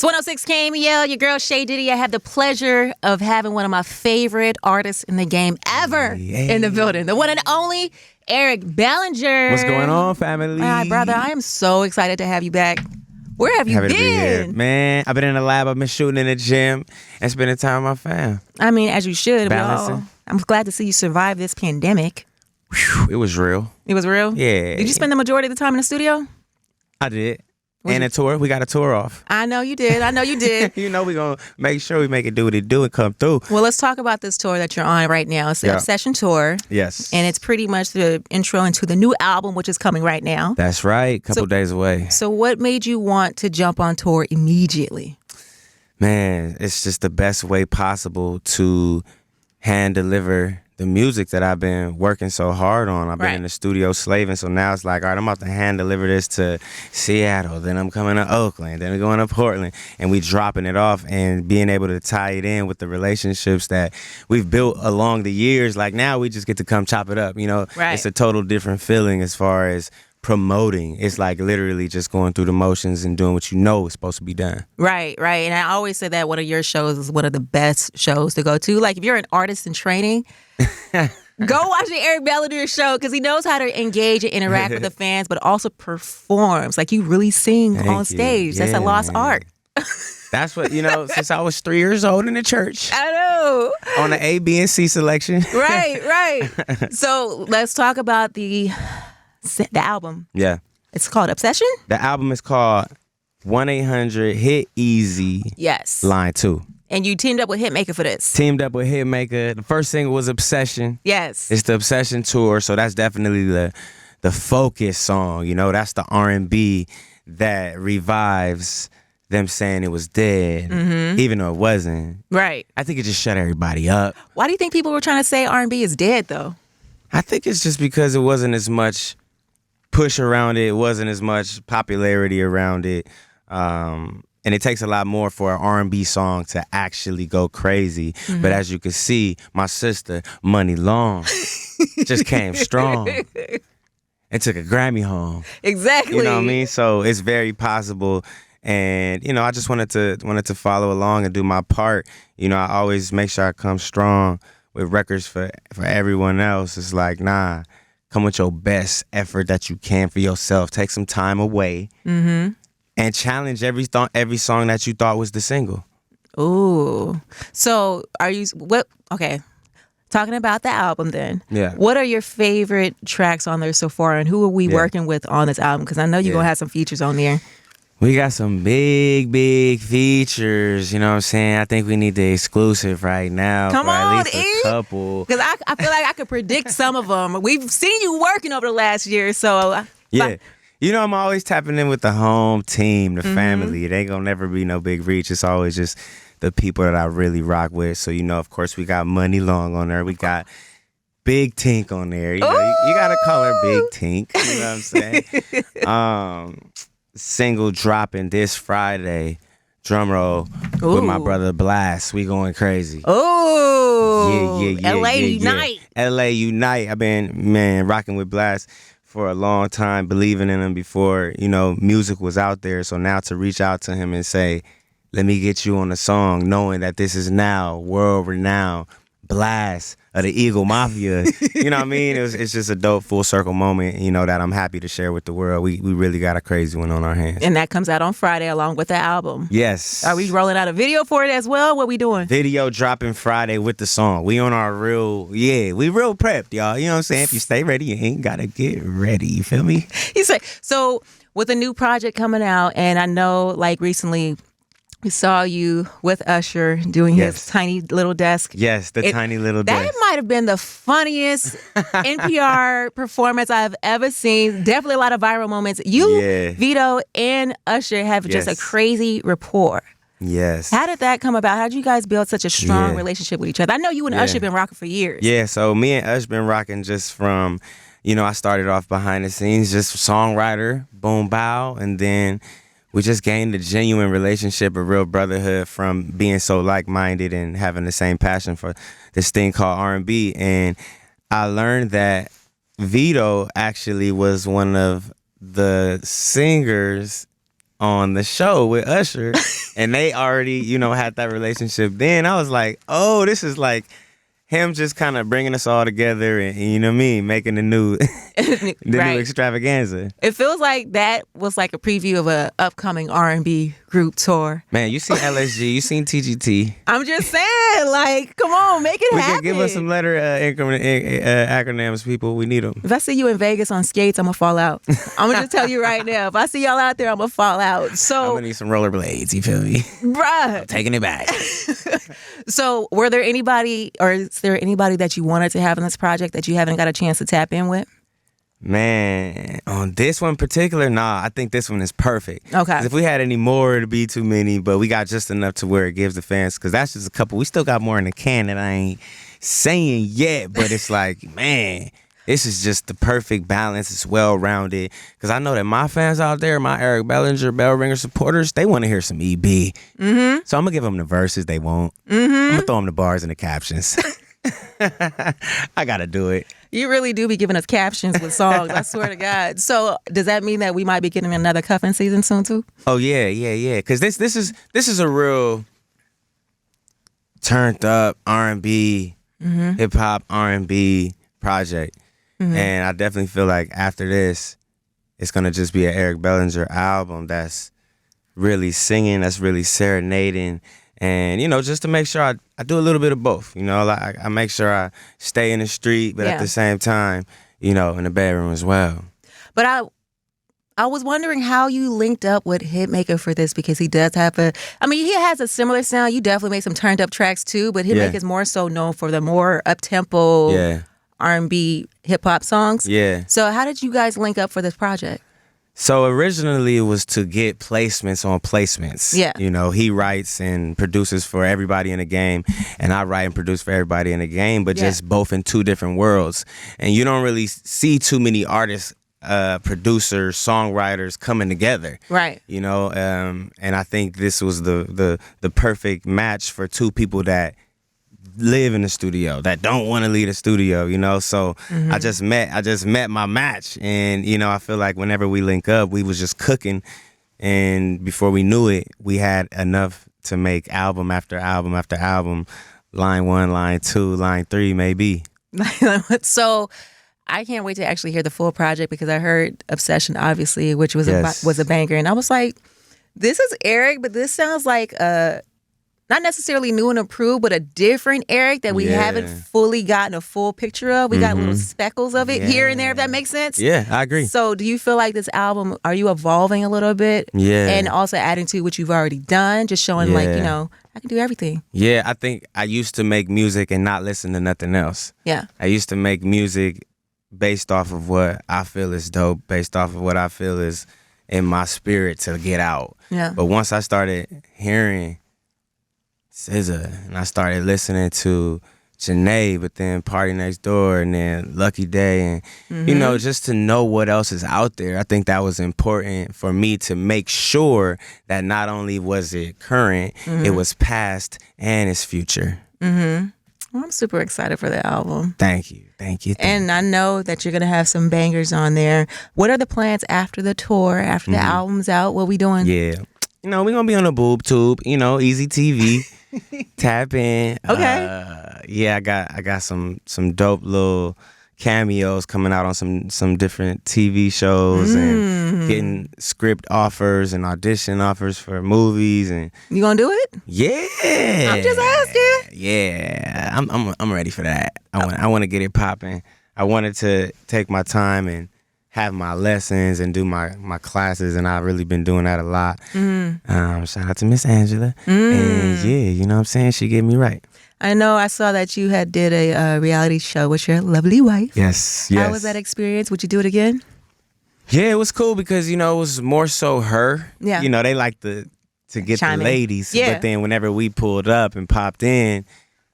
106 KMEL, your girl Shay Diddy. I have the pleasure of having one of my favorite artists in the game ever in the building. The one and only Eric Bellinger. What's going on, family? Hi, brother. I am so excited to have you back. Where have you Happy to be here. been? Man, I've been in the lab. I've been shooting in the gym and spending time with my fam. I mean, as you should. Balancing. I'm glad to see you survive this pandemic. Whew, it was real. It was real? Yeah. Did you spend the majority of the time in the studio? I did. And a tour. We got a tour off. I know you did. You know we're going to make sure we make it do what it do and come through. Well, let's talk about this tour that you're on right now. It's the Obsession Tour. Yes. And it's pretty much the intro into the new album, which is coming right now. That's right. Couple days away. So what made you want to jump on tour immediately? Man, it's just the best way possible to hand deliver the music that I've been working so hard on. I've been in the studio slaving, so now it's like, all right, I'm about to hand deliver this to Seattle, then I'm coming to Oakland, then we're going to Portland, and we dropping it off and being able to tie it in with the relationships that we've built along the years. Like now we just get to come chop it up, you know? Right. It's a total different feeling as far as promoting. It's like literally just going through the motions and doing what you know is supposed to be done. Right. And I always say that one of your shows is one of the best shows to go to. Like if you're an artist in training, go watch the Eric Bellinger show because he knows how to engage and interact with the fans, but also performs. Like you really sing on stage. That's a lost art. That's what, since I was 3 years old in the church. I know. On the A, B, and C selection. Right. So let's talk about the album. Yeah. It's called Obsession? The album is called 1-800-HIT-EASY. Yes. Line 2. And you teamed up with Hitmaker for this. Teamed up with Hitmaker. The first single was Obsession. Yes. It's the Obsession tour, so that's definitely the focus song. That's the R&B that revives them saying it was dead, even though it wasn't. Right. I think it just shut everybody up. Why do you think people were trying to say R&B is dead, though? I think it's just because it wasn't as much push around it. It wasn't as much popularity around it. And it takes a lot more for an R&B song to actually go crazy. But as you can see, my sister, Money Long, just came strong and took a Grammy home. Exactly. You know what I mean? So it's very possible. And, I just wanted to follow along and do my part. I always make sure I come strong with records for everyone else. It's like, nah, come with your best effort that you can for yourself. Take some time away and challenge every song that you thought was the single. Ooh. So talking about the album then. Yeah. What are your favorite tracks on there so far, and who are we working with on this album? Because I know you're going to have some features on there. We got some big features, you know what I'm saying? I think we need the exclusive right now. Come on, at least a couple. Because I feel like I could predict some of them. We've seen you working over the last year, so... Yeah. I'm always tapping in with the home team, the family. It ain't gonna never be no big reach. It's always just the people that I really rock with. So, of course, we got Money Long on there. We got Big Tink on there. You gotta call her Big Tink. You know what I'm saying? Single dropping this Friday, drum roll, with my brother Blast. We going crazy. Oh, yeah. LA Unite. LA Unite. I've been rocking with Blast for a long time, believing in him before music was out there. So now to reach out to him and say, let me get you on a song, knowing that this is now world renowned Blast of the Eagle Mafia. You know what I mean? It's just a dope full circle moment, that I'm happy to share with the world. We really got a crazy one on our hands. And that comes out on Friday along with the album. Yes. Are we rolling out a video for it as well? What we doing? Video dropping Friday with the song. We on our we real prepped, y'all. You know what I'm saying? If you stay ready, you ain't gotta get ready. You feel me? So with a new project coming out, and I know like recently we saw you with Usher doing his tiny little desk. Yes, tiny little desk. That might have been the funniest NPR performance I've ever seen. Definitely a lot of viral moments. You, Vito, and Usher have just a crazy rapport. Yes. How did that come about? How did you guys build such a strong relationship with each other? I know you and Usher been rocking for years. Yeah, so me and Usher been rocking just from, I started off behind the scenes, just songwriter, boom, bow, and then we just gained a genuine relationship, a real brotherhood from being so like-minded and having the same passion for this thing called R&B. And I learned that Vito actually was one of the singers on the show with Usher, and they already, had that relationship. Then I was like, oh, this is like him just kind of bringing us all together and you know what I mean, making the new new extravaganza. It feels like that was like a preview of a upcoming R&B group tour. Man, you seen LSG, you seen TGT. I'm just saying, like, come on, make it happen. Give us some letter acronyms, people. We need them. If I see you in Vegas on skates, I'm gonna fall out. I'm gonna just tell you right now. If I see y'all out there, I'm gonna fall out. So I'm gonna need some rollerblades. You feel me? Bruh. I'm taking it back. So, were there anybody, or is there anybody that you wanted to have in this project that you haven't got a chance to tap in with? Man, on this one in particular, I think this one is perfect. Okay. 'Cause if we had any more, it'd be too many, but we got just enough to where it gives the fans, because that's just a couple. We still got more in the can that I ain't saying yet, but it's like, man, this is just the perfect balance. It's well-rounded, because I know that my fans out there, my Eric Bellinger, Bell Ringer supporters, they want to hear some EB. Mm-hmm. So I'm going to give them the verses they want. Mm-hmm. I'm going to throw them the bars and the captions. I got to do it. You really do be giving us captions with songs, I swear to God. So does that mean that we might be getting another cuffing season soon too? Oh yeah. Because this is a real turned up R&B, hip hop R&B project, and I definitely feel like after this, it's gonna just be an Eric Bellinger album that's really singing, that's really serenading. And, just to make sure I do a little bit of both. Like I make sure I stay in the street, but at the same time, in the bedroom as well. But I was wondering how you linked up with Hitmaker for this, because he does have he has a similar sound. You definitely make some turned up tracks too, but Hitmaker is more so known for the more up-tempo R&B hip-hop songs. Yeah. So how did you guys link up for this project? So originally it was to get placements on placements. Yeah. He writes and produces for everybody in the game, and I write and produce for everybody in the game, but just both in two different worlds. And you don't really see too many artists, producers, songwriters coming together. Right. And I think this was the perfect match for two people that live in the studio, that don't want to leave the studio, so I just met my match, and I feel like whenever we link up, we was just cooking, and before we knew it, we had enough to make album after album after album, line 1, line 2, line 3 maybe. So I can't wait to actually hear the full project, because I heard Obsession, obviously, which was a banger, and I was like, this is Eric, but this sounds like not necessarily new and improved, but a different Eric that we haven't fully gotten a full picture of. We got little speckles of it here and there, if that makes sense. Yeah, I agree. So do you feel like this album, are you evolving a little bit? Yeah. And also adding to what you've already done, just showing I can do everything. Yeah, I think I used to make music and not listen to nothing else. Yeah. I used to make music based off of what I feel is dope, based off of what I feel is in my spirit to get out. Yeah. But once I started hearing SZA, and I started listening to Janae, but then Party Next Door, and then Lucky Day, and just to know what else is out there. I think that was important for me to make sure that not only was it current, it was past and its future. Well, I'm super excited for the album. Thank you. And I know that you're gonna have some bangers on there. What are the plans after the tour, after the album's out? What we doing? Yeah, we're gonna be on the boob tube, easy TV. Tap in. Okay. I got some dope little cameos coming out on some different TV shows, and getting script offers and audition offers for movies. And you gonna do it? Yeah. I'm just asking. Yeah, I'm ready for that. I want to get it popping. I wanted to take my time and have my lessons and do my classes, and I've really been doing that a lot. Shout out to Miss Angela. And you know what I'm saying? She get me right. I know I saw that you had did a reality show with your lovely wife. Yes. How was that experience? Would you do it again? Yeah, it was cool, because, it was more so her. Yeah. They like to get the ladies. Yeah. But then whenever we pulled up and popped in,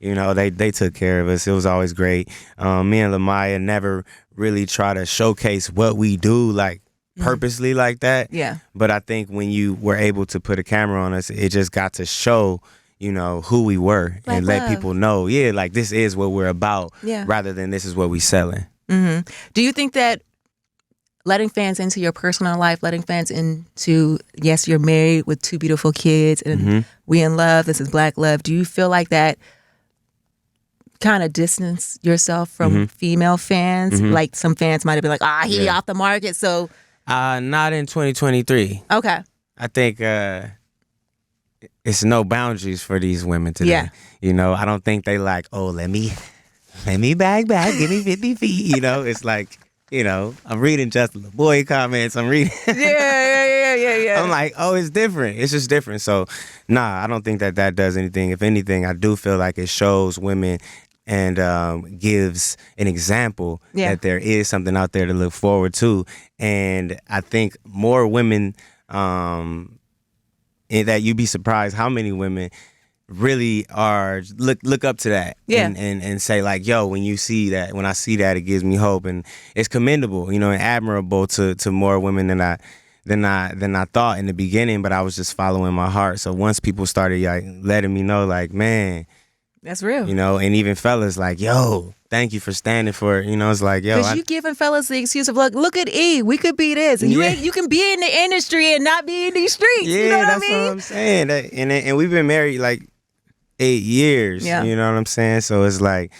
they took care of us. It was always great. Me and Lamaya never really try to showcase what we do, like, purposely like that. Yeah. But I think when you were able to put a camera on us, it just got to show, who we were, and let people know, like, this is what we're about, rather than this is what we selling. Do you think that letting fans into your personal life, letting fans into, yes, you're married with 2 beautiful kids and we in love, this is Black love. Do you feel like that kind of distance yourself from female fans? Like some fans might have been like, he off the market, so. Not in 2023. Okay. I think it's no boundaries for these women today. Yeah. You know, I don't think they like, let me bag back, give me 50 feet. You know, it's like, you know, I'm reading Justin LeBoy comments. I'm reading. Yeah. I'm like, it's different. It's just different. So, I don't think that does anything. If anything, I do feel like it shows women and gives an example that there is something out there to look forward to. And I think more women, that you'd be surprised how many women really are look up to that and say like, yo, when I see that, it gives me hope, and it's commendable, you know, and admirable to more women than I thought in the beginning, but I was just following my heart. So once people started like letting me know, like, man, that's real, you know, and even fellas like, yo, thank you for standing for it. You know, it's like, yo, because you giving fellas the excuse of look at E, we could be this, and you can be in the industry and not be in these streets. Yeah, you know that's what I'm saying. And we've been married like 8 years. Yeah. You know what I'm saying? So it's like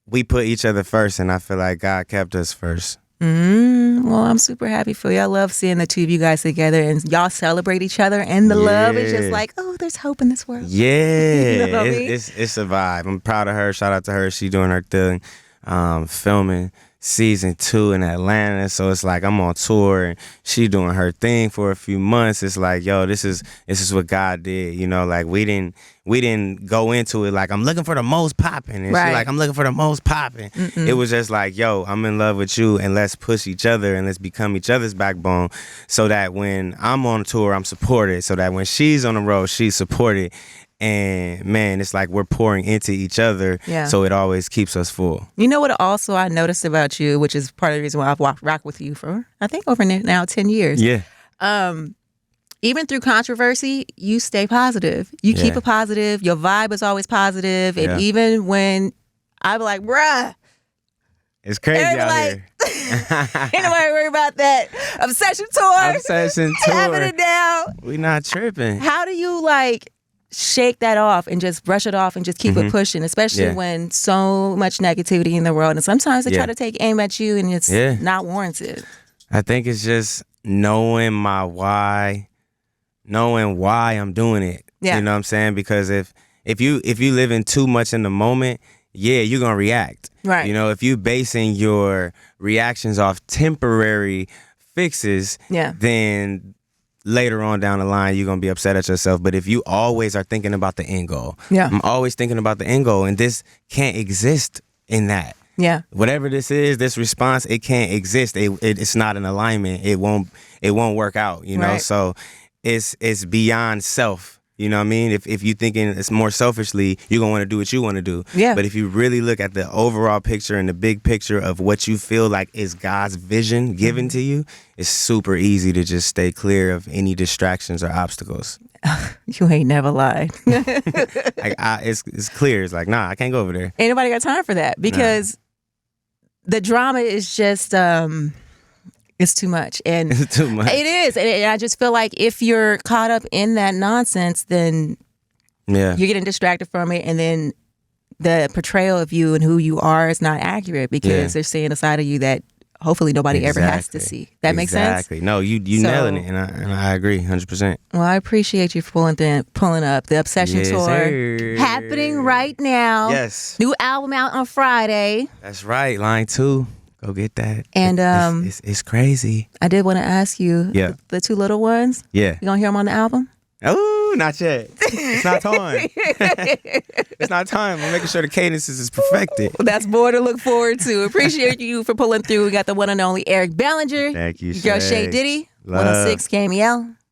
we put each other first, and I feel like God kept us first. Well, I'm super happy for you. I love seeing the 2 of you guys together and y'all celebrate each other, and the love is just like, there's hope in this world. Yeah, you know what I mean? It's a vibe. I'm proud of her. Shout out to her. She doing her thing, filming season 2 in Atlanta. So it's like I'm on tour and she doing her thing for a few months. It's like, yo, this is what God did. You know, like we didn't go into it like I'm looking for the most popping, and she like I'm looking for the most popping. It was just like, yo, I'm in love with you, and let's push each other and let's become each other's backbone, so that when I'm on tour, I'm supported, so that when she's on the road, she's supported. And man, it's like we're pouring into each other, so it always keeps us full. You know what also I noticed about you, which is part of the reason why I've rocked with you for, I think, over now 10 years. Yeah. Even through controversy, you stay positive. You keep it positive. Your vibe is always positive. And even when I be like, bruh, it's crazy out here. Ain't nobody worry about that. Obsession tour. Having it down. We not tripping. How do you like shake that off and just brush it off and just keep it pushing, especially when so much negativity in the world, and sometimes they try to take aim at you and it's not warranted? I think it's just knowing my why, knowing why I'm doing it. You know what I'm saying? Because if you living too much in the moment, you're gonna react. Right. You know, if you basing your reactions off temporary fixes, then later on down the line, you're going to be upset at yourself. But if you always are thinking about the end goal, I'm always thinking about the end goal, and this can't exist in that. Yeah. Whatever this is, this response, it can't exist. It's not in alignment. It won't work out, you know? So it's beyond self. You know what I mean? If you thinking it's more selfishly, you're going to want to do what you want to do. Yeah. But if you really look at the overall picture and the big picture of what you feel like is God's vision given to you, it's super easy to just stay clear of any distractions or obstacles. You ain't never lied. It's clear. It's like, nah, I can't go over there. Ain't nobody got time for that, because the drama is just... it's too much. And it's too much. It is. And I just feel like if you're caught up in that nonsense, then you're getting distracted from it. And then the portrayal of you and who you are is not accurate, because they're seeing a side of you that hopefully nobody ever has to see. That makes sense? Exactly. No, you nailing it. And I agree 100%. Well, I appreciate you for pulling up the Obsession Tour. Happening right now. Yes. New album out on Friday. That's right. Line 2. Go get that. And it's crazy. I did want to ask you, the 2 little ones. Yeah. You gonna hear them on the album? Oh, not yet. It's not time. It's not time. I'm making sure the cadences is perfected. Well, that's more to look forward to. Appreciate you for pulling through. We got the one and only Eric Bellinger. Thank you, Your girl Shay Diddy. 106 KMEL.